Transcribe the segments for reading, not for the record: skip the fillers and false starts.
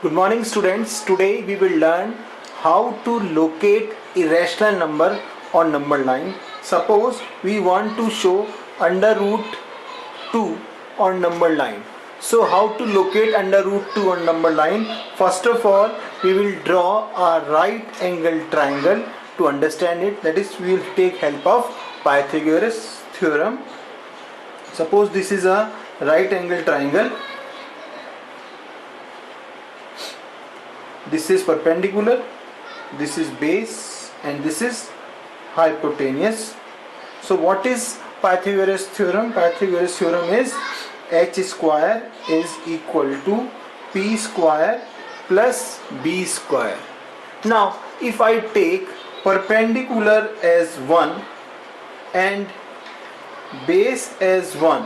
Good morning students. Today we will learn how to locate irrational number on number line. Suppose we want to show under root 2 on number line. So how to locate under root 2 on number line? First of all, we will draw a right angle triangle to understand it. That is, we will take help of Pythagoras theorem. Suppose this is a right angle triangle. This is perpendicular, this is base, and this is hypotenuse. So what is Pythagoras theorem? Pythagoras theorem is h square is equal to p square plus b square. Now if I take perpendicular as 1 and base as 1,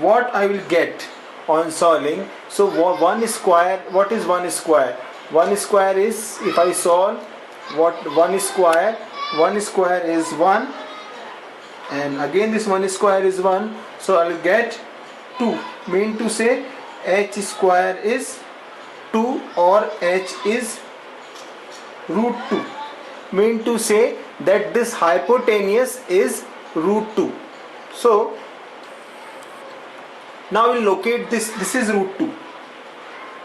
what I will get on solving? So 1 square, what is 1 square? 1 square is, if I solve, what 1 square is 1, and again this 1 square is 1, so I will get 2. Mean to say h square is 2 or h is root 2. Mean to say that this hypotenuse is root 2. So now we will locate this is root 2.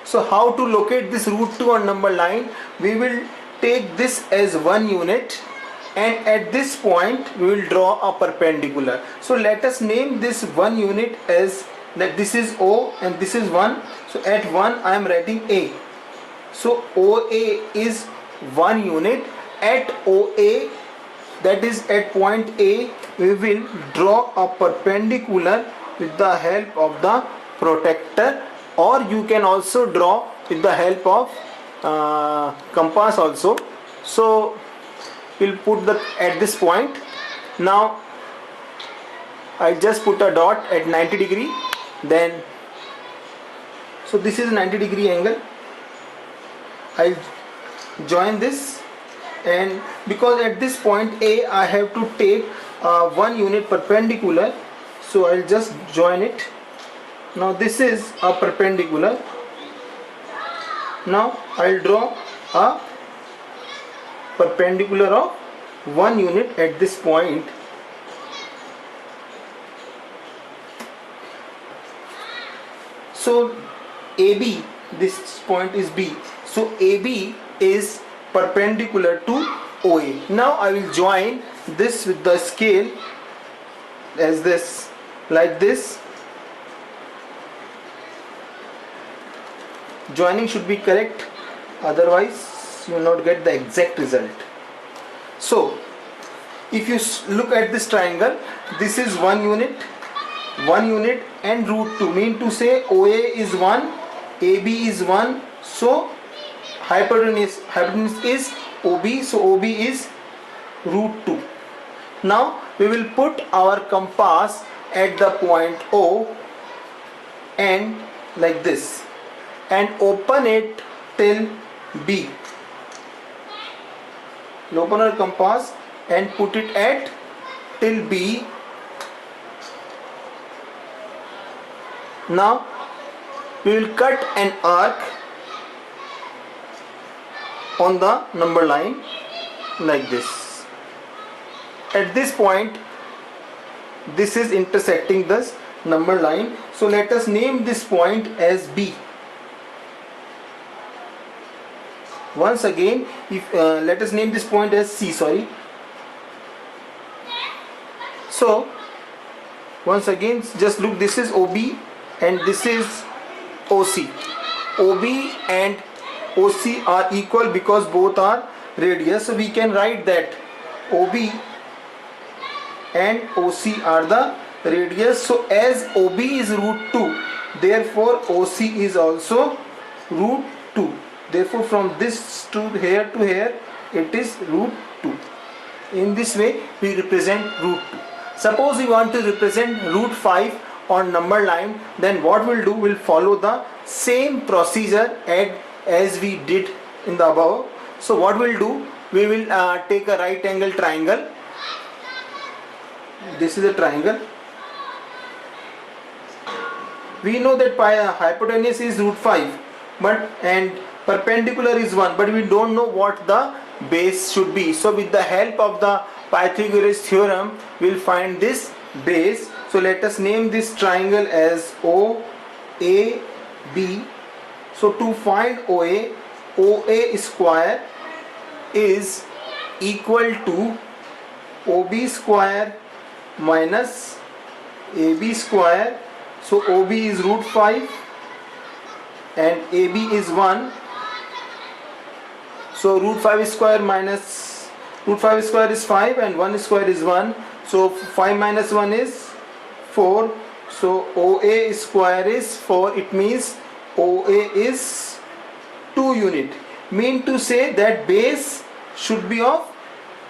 So how to locate this root 2 on number line? We will take this as 1 unit, and at this point we will draw a perpendicular. So let us name this 1 unit as that this is O and this is 1. So at 1 I am writing A. So OA is 1 unit. At OA, that is at point A, we will draw a perpendicular with the help of the protractor, or you can also draw with the help of compass also. So we'll put at this point. Now I just put a dot at 90 degree, then so this is 90 degree angle. I'll join this, and because at this point A I have to take 1 unit perpendicular, so I'll just join it. Now this is a perpendicular. Now I'll draw a perpendicular of 1 unit at this point. So AB, this point is B. So AB is perpendicular to OA. Now I will join this with the scale as this, like this. Joining should be correct, otherwise you will not get the exact result. So if you look at this triangle, this is 1 unit and root 2. Mean to say OA is 1, AB is 1, so hypotenuse is OB, so OB is root 2. Now we will put our compass at the point O and like this, and open it till B. We'll open our compass and put it at till B. Now we will cut an arc on the number line like this. At this point, this is intersecting this number line, so let us name this point as B. Once again, if let us name this point as C. So once again, just look, this is OB and this is OC. OB and OC are equal because both are radius, so we can write that OB and OC are the radius. So as OB is root 2, therefore OC is also root 2. Therefore from this to here it is root 2. In this way we represent root 2. Suppose we want to represent root 5 on number line, then what we'll do, we'll follow the same procedure as we did in the above. So what we'll do, we will take a right angle triangle. This is a triangle. We know that hypotenuse is root 5. but and perpendicular is 1, but we don't know what the base should be. So with the help of the Pythagoras theorem we'll find this base. So let us name this triangle as OAB. So to find OA square is equal to OB square minus AB square. So OB is root 5 and AB is 1. So root 5 square minus root 5 square is 5 and 1 square is 1. So 5 minus 1 is 4. So OA square is 4. It means OA is 2 unit. Mean to say that base should be of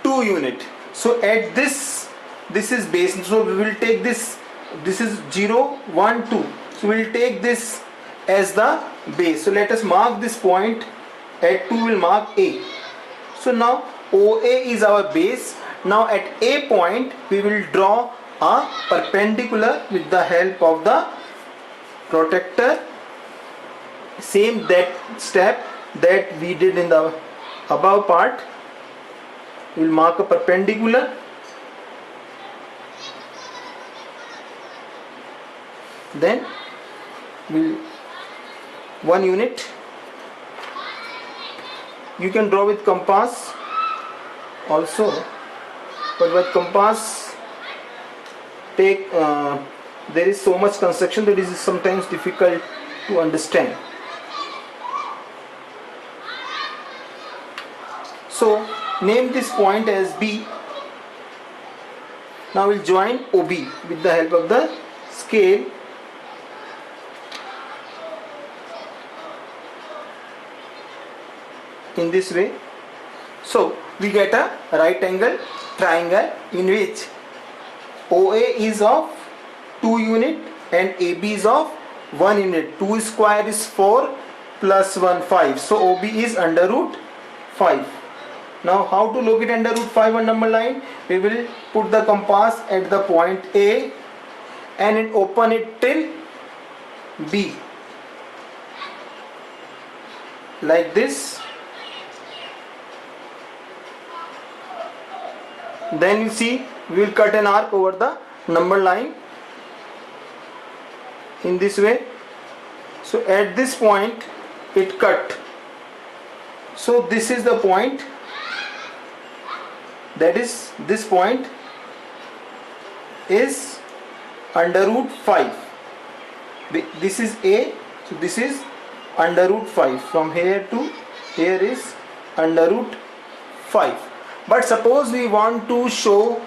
2 unit. So at this is base. So we will take this is 0, 1, 2. So we will take this as the base. So let us mark this point. At 2 we'll mark A. So now OA is our base. Now at A point we will draw a perpendicular with the help of the protractor. Same that step that we did in the above part. We will mark a perpendicular. Then we'll 1 unit. You can draw with compass also, but with compass take there is so much construction that it is sometimes difficult to understand. So name this point as B. Now we'll join OB with the help of the scale. In this way. So we get a right angle triangle in which OA is of 2 unit and AB is of 1 unit. 2 square is 4 plus 1 5. So OB is under root 5. Now how to locate under root 5 on number line? We will put the compass at the point A and open it till B. Like this. Then you see we will cut an arc over the number line in this way. So at this point it cut. So this is the point, that is this point is under root 5. This is A, so this is under root 5. From here to here is under root 5. But suppose we want to show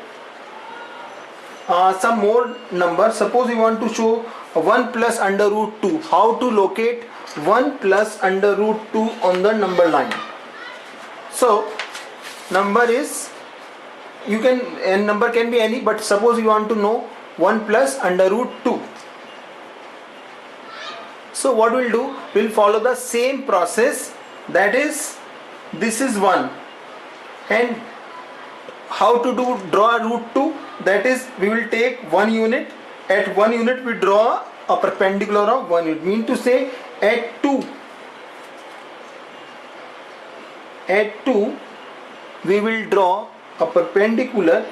some more numbers. Suppose we want to show 1 plus under root 2. How to locate 1 plus under root 2 on the number line? So number is, number can be any, but suppose you want to know 1 plus under root 2. So what we'll do, we'll follow the same process, that is this is 1. And how to draw a root 2? That is, we will take 1 unit. At 1 unit we draw a perpendicular of 1 unit. Mean to say at 2 we will draw a perpendicular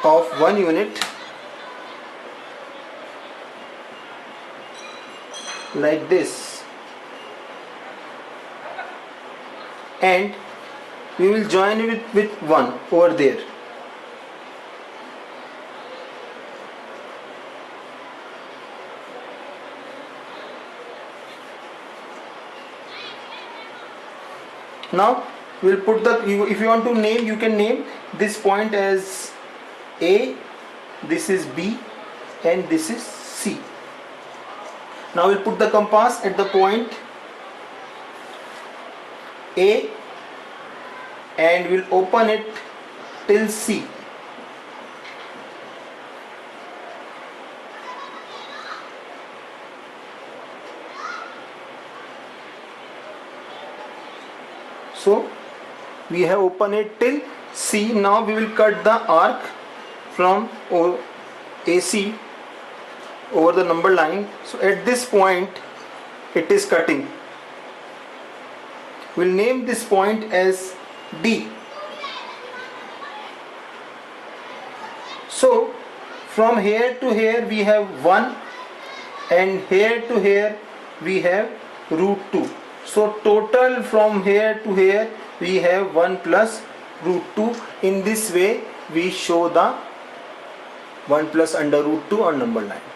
of 1 unit like this, and we will join it with 1 over there. Now we will put if you want to name, you can name this point as A, this is B, and this is C. Now we'll put the compass at the point A and we'll open it till C. So we have opened it till C. Now we will cut the arc from AC over the number line. So at this point it is cutting. We'll name this point as D. So from here to here we have 1 and here to here we have root 2. So total from here to here we have 1 plus root 2. In this way we show the 1 plus under root 2 on number line.